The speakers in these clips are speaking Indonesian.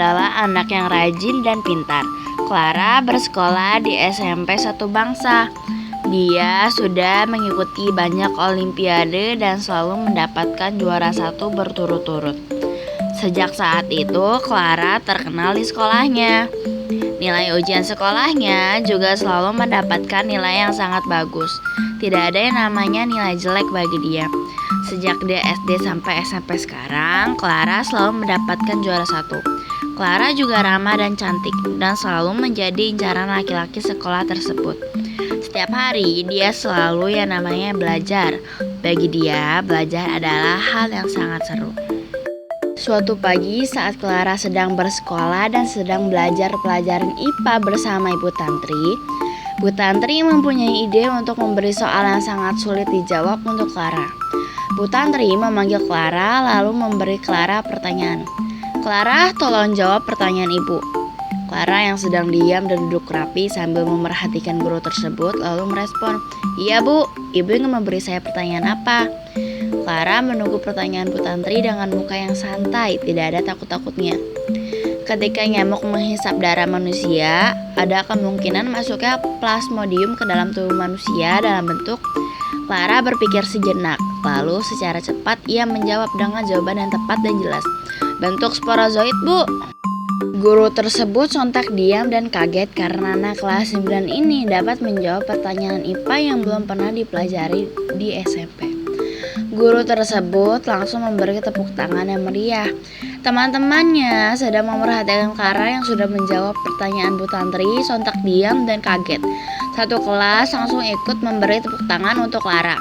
adalah anak yang rajin dan pintar. Clara bersekolah di SMP Satu Bangsa. Dia sudah mengikuti banyak olimpiade dan selalu mendapatkan juara satu berturut-turut. Sejak saat itu, Clara terkenal di sekolahnya. Nilai ujian sekolahnya juga selalu mendapatkan nilai yang sangat bagus. Tidak ada yang namanya nilai jelek bagi dia. Sejak dia SD sampai SMP sekarang, Clara selalu mendapatkan juara satu. Clara juga ramah dan cantik dan selalu menjadi incaran laki-laki sekolah tersebut. Setiap hari dia selalu yang namanya belajar. Bagi dia, belajar adalah hal yang sangat seru. Suatu pagi saat Clara sedang bersekolah dan sedang belajar pelajaran IPA bersama Ibu Tantri, Bu Tantri mempunyai ide untuk memberi soal yang sangat sulit dijawab untuk Clara. Bu Tantri memanggil Clara lalu memberi Clara pertanyaan. Clara, tolong jawab pertanyaan Ibu. Clara yang sedang diam dan duduk rapi sambil memerhatikan guru tersebut lalu merespon, "Iya Bu, Ibu ingin memberi saya pertanyaan apa?" Clara menunggu pertanyaan Bu Tantri dengan muka yang santai, tidak ada takut-takutnya. Ketika nyamuk menghisap darah manusia, ada kemungkinan masuknya plasmodium ke dalam tubuh manusia dalam bentuk. Clara berpikir sejenak, lalu secara cepat ia menjawab dengan jawaban yang tepat dan jelas. "Bentuk sporozoid, Bu." Guru tersebut sontak diam dan kaget karena anak kelas 9 ini dapat menjawab pertanyaan IPA yang belum pernah dipelajari di SMP. Guru tersebut langsung memberi tepuk tangan yang meriah. Teman-temannya sedang memperhatikan Clara yang sudah menjawab pertanyaan Bu Tantri sontak diam dan kaget. Satu kelas langsung ikut memberi tepuk tangan untuk Clara.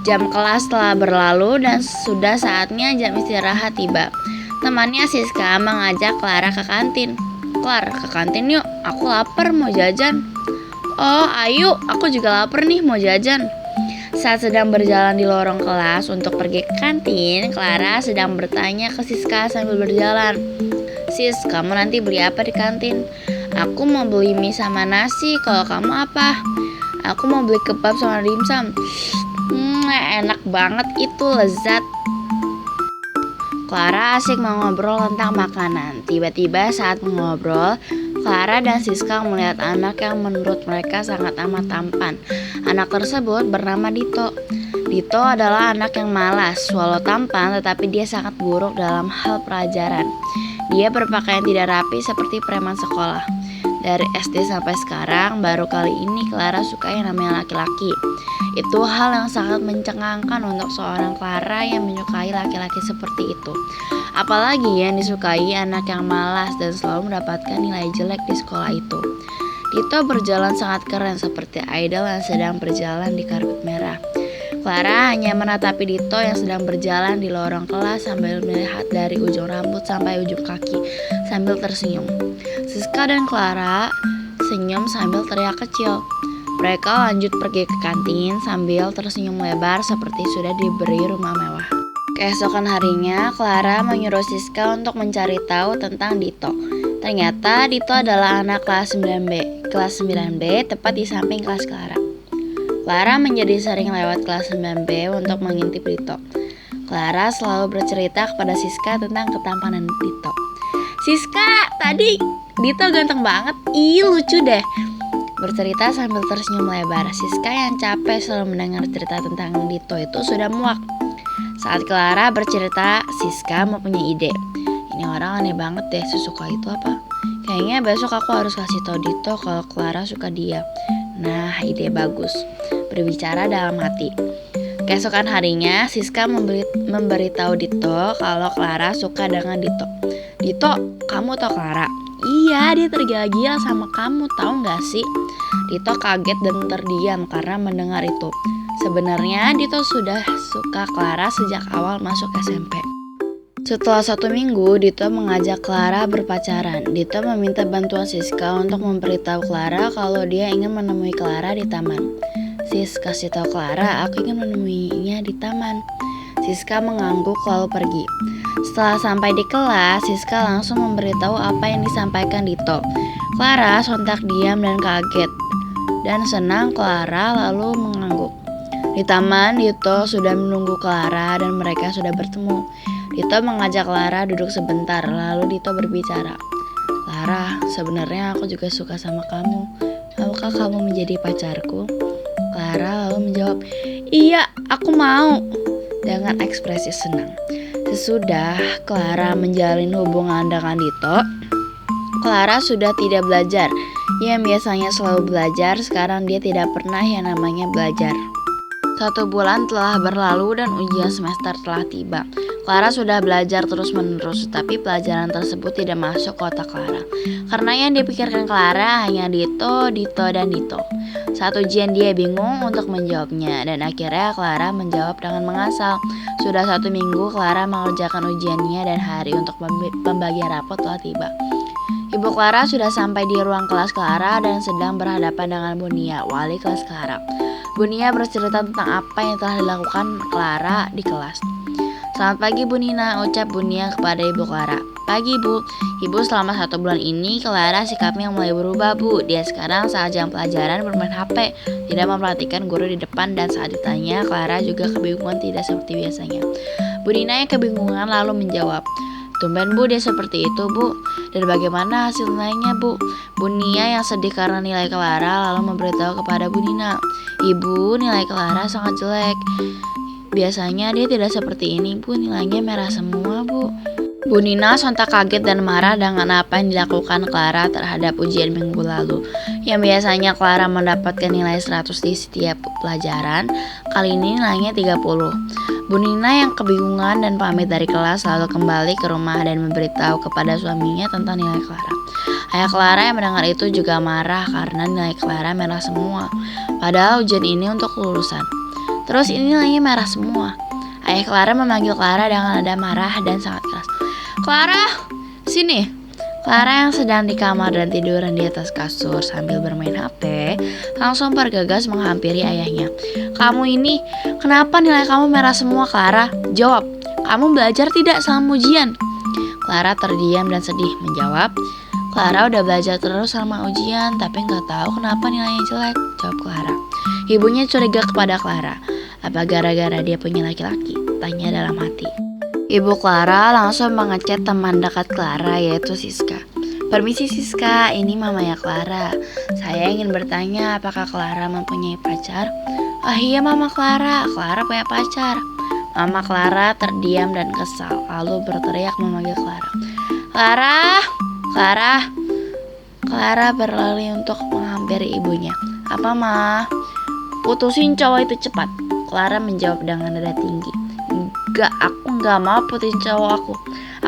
Jam kelas telah berlalu dan sudah saatnya jam istirahat tiba. Temannya Siska mengajak Clara ke kantin. "Clara, ke kantin yuk, aku lapar mau jajan." "Oh ayo, aku juga lapar nih mau jajan." Saat sedang berjalan di lorong kelas untuk pergi ke kantin, Clara sedang bertanya ke Siska sambil berjalan. "Sis, kamu nanti beli apa di kantin?" "Aku mau beli mie sama nasi, kalau kamu apa?" "Aku mau beli kebab sama dimsum." Enak banget itu, lezat. Clara asik mengobrol tentang makanan. Tiba-tiba saat mengobrol, Clara dan Siska melihat anak yang menurut mereka sangat amat tampan. Anak tersebut bernama Dito. Dito adalah anak yang malas, walau tampan tetapi dia sangat buruk dalam hal pelajaran. Dia berpakaian tidak rapi seperti preman sekolah. Dari SD sampai sekarang, baru kali ini Clara suka yang namanya laki-laki. Itu hal yang sangat mencengangkan untuk seorang Clara yang menyukai laki-laki seperti itu. Apalagi yang disukai anak yang malas dan selalu mendapatkan nilai jelek di sekolah itu. Dito berjalan sangat keren seperti idol yang sedang berjalan di karpet merah. Clara hanya menatapi Dito yang sedang berjalan di lorong kelas sambil melihat dari ujung rambut sampai ujung kaki sambil tersenyum. Siska dan Clara senyum sambil teriak kecil. Mereka lanjut pergi ke kantin sambil tersenyum lebar seperti sudah diberi rumah mewah. Keesokan harinya, Clara menyuruh Siska untuk mencari tahu tentang Dito. Ternyata Dito adalah anak kelas 9B. Kelas 9B tepat di samping kelas Clara. Clara menjadi sering lewat kelas 9B untuk mengintip Dito. Clara selalu bercerita kepada Siska tentang ketampanan Dito. "Siska, tadi Dito ganteng banget. Ih, lucu deh." Bercerita sambil tersenyum lebar. Siska yang capek selalu mendengar cerita tentang Dito itu sudah muak. Saat Clara bercerita, Siska mempunyai ide. "Ini orang aneh banget deh, sesuka itu apa? Kayaknya besok aku harus kasih tahu Dito kalau Clara suka dia." Nah, ide bagus. Berbicara dalam hati. Keesokan harinya, Siska memberitahu Dito kalau Clara suka dengan Dito. "Dito, kamu tahu Clara?" "Iya, dia tergila-gila sama kamu, tahu gak sih?" Dito kaget dan terdiam karena mendengar itu. Sebenarnya Dito sudah suka Clara sejak awal masuk SMP. Setelah 1 minggu, Dito mengajak Clara berpacaran. Dito meminta bantuan Siska untuk memberitahu Clara kalau dia ingin menemui Clara di taman. "Sis, kasih tahu Clara aku ingin menemuinya di taman." Siska mengangguk lalu pergi. Setelah sampai di kelas, Siska langsung memberitahu apa yang disampaikan Dito. Clara sontak diam dan kaget. Dan senang Clara lalu mengangguk. Di taman, Dito sudah menunggu Clara dan mereka sudah bertemu. Dito mengajak Clara duduk sebentar, lalu Dito berbicara. Clara, sebenarnya aku juga suka sama kamu. Maukah kamu menjadi pacarku? Clara lalu menjawab, iya, aku mau. Dengan ekspresi senang. Sesudah Clara menjalin hubungan dengan Dito, Clara sudah tidak belajar. Yang biasanya selalu belajar, sekarang dia tidak pernah yang namanya belajar. 1 bulan telah berlalu dan ujian semester telah tiba. Clara sudah belajar terus-menerus, tapi pelajaran tersebut tidak masuk ke otak Clara. Karena yang dipikirkan Clara hanya Dito, Dito, dan Dito. Saat ujian dia bingung untuk menjawabnya, dan akhirnya Clara menjawab dengan mengasal. Sudah 1 minggu Clara mengerjakan ujiannya dan hari untuk pembagian rapot telah tiba. Ibu Clara sudah sampai di ruang kelas Clara dan sedang berhadapan dengan Bunia, wali kelas Clara. Bunia bercerita tentang apa yang telah dilakukan Clara di kelas. Selamat pagi Bu Nina, ucap Bunia kepada Ibu Clara. Pagi Bu, Ibu selama 1 bulan ini Clara sikapnya mulai berubah Bu. Dia sekarang saat jam pelajaran bermain HP, tidak memperhatikan guru di depan, dan saat ditanya Clara juga kebingungan tidak seperti biasanya. Bu Nina yang kebingungan lalu menjawab, tumben Bu dia seperti itu Bu. Dan bagaimana hasil nilainya Bu? Bu Nia yang sedih karena nilai Clara lalu memberitahu kepada Bu Nina, Ibu, nilai Clara sangat jelek. Biasanya dia tidak seperti ini Bu, nilainya merah semua Bu. Bu Nina sontak kaget dan marah dengan apa yang dilakukan Clara terhadap ujian minggu lalu. Yang biasanya Clara mendapatkan nilai 100 di setiap pelajaran, kali ini nilainya 30. Bu Nina yang kebingungan dan pamit dari kelas lalu kembali ke rumah dan memberitahu kepada suaminya tentang nilai Clara. Ayah Clara yang mendengar itu juga marah karena nilai Clara merah semua. Padahal ujian ini untuk kelulusan. Terus ini nilainya merah semua. Ayah Clara memanggil Clara dengan nada marah dan sangat keras. Clara, sini. Clara yang sedang di kamar dan tiduran di atas kasur sambil bermain HP, langsung bergegas menghampiri ayahnya. Kamu ini, kenapa nilai kamu merah semua Clara? Jawab, kamu belajar tidak selama ujian? Clara terdiam dan sedih menjawab, Clara udah belajar terus selama ujian, tapi nggak tahu kenapa nilainya jelek, jawab Clara. Ibunya curiga kepada Clara. Apa gara-gara dia punya laki-laki? Tanya dalam hati. Ibu Clara langsung mengechat teman dekat Clara yaitu Siska. Permisi Siska, ini mamanya Clara. Saya ingin bertanya apakah Clara mempunyai pacar? Ah iya Mama Clara punya pacar. Mama Clara terdiam dan kesal lalu berteriak memanggil Clara. Clara berlari untuk menghampiri ibunya. Apa Ma? Putusin cowok itu cepat. Clara menjawab dengan nada tinggi. Enggak, aku enggak mau putusin cowok aku.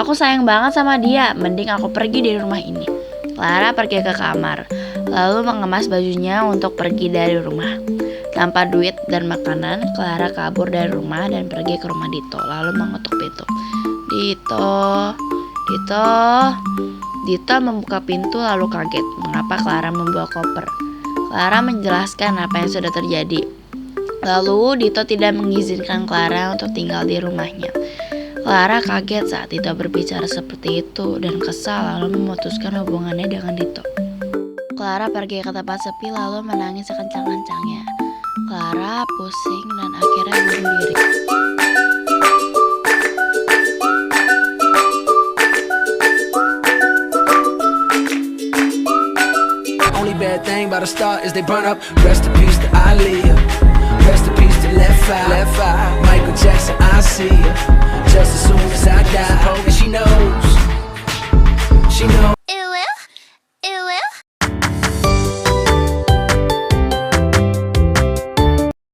Aku sayang banget sama dia, mending aku pergi dari rumah ini. Clara pergi ke kamar, lalu mengemas bajunya untuk pergi dari rumah. Tanpa duit dan makanan, Clara kabur dari rumah dan pergi ke rumah Dito, lalu mengetuk pintu. Dito membuka pintu lalu kaget mengapa Clara membawa koper. Clara menjelaskan apa yang sudah terjadi. Lalu Dito tidak mengizinkan Clara untuk tinggal di rumahnya. Clara kaget saat Dito berbicara seperti itu dan kesal lalu memutuskan hubungannya dengan Dito. Clara pergi ke tempat sepi lalu menangis sekencang-kencangnya. Clara pusing dan akhirnya bunuh diri. Bad thing about a star is they burn up. Rest in peace to Ali.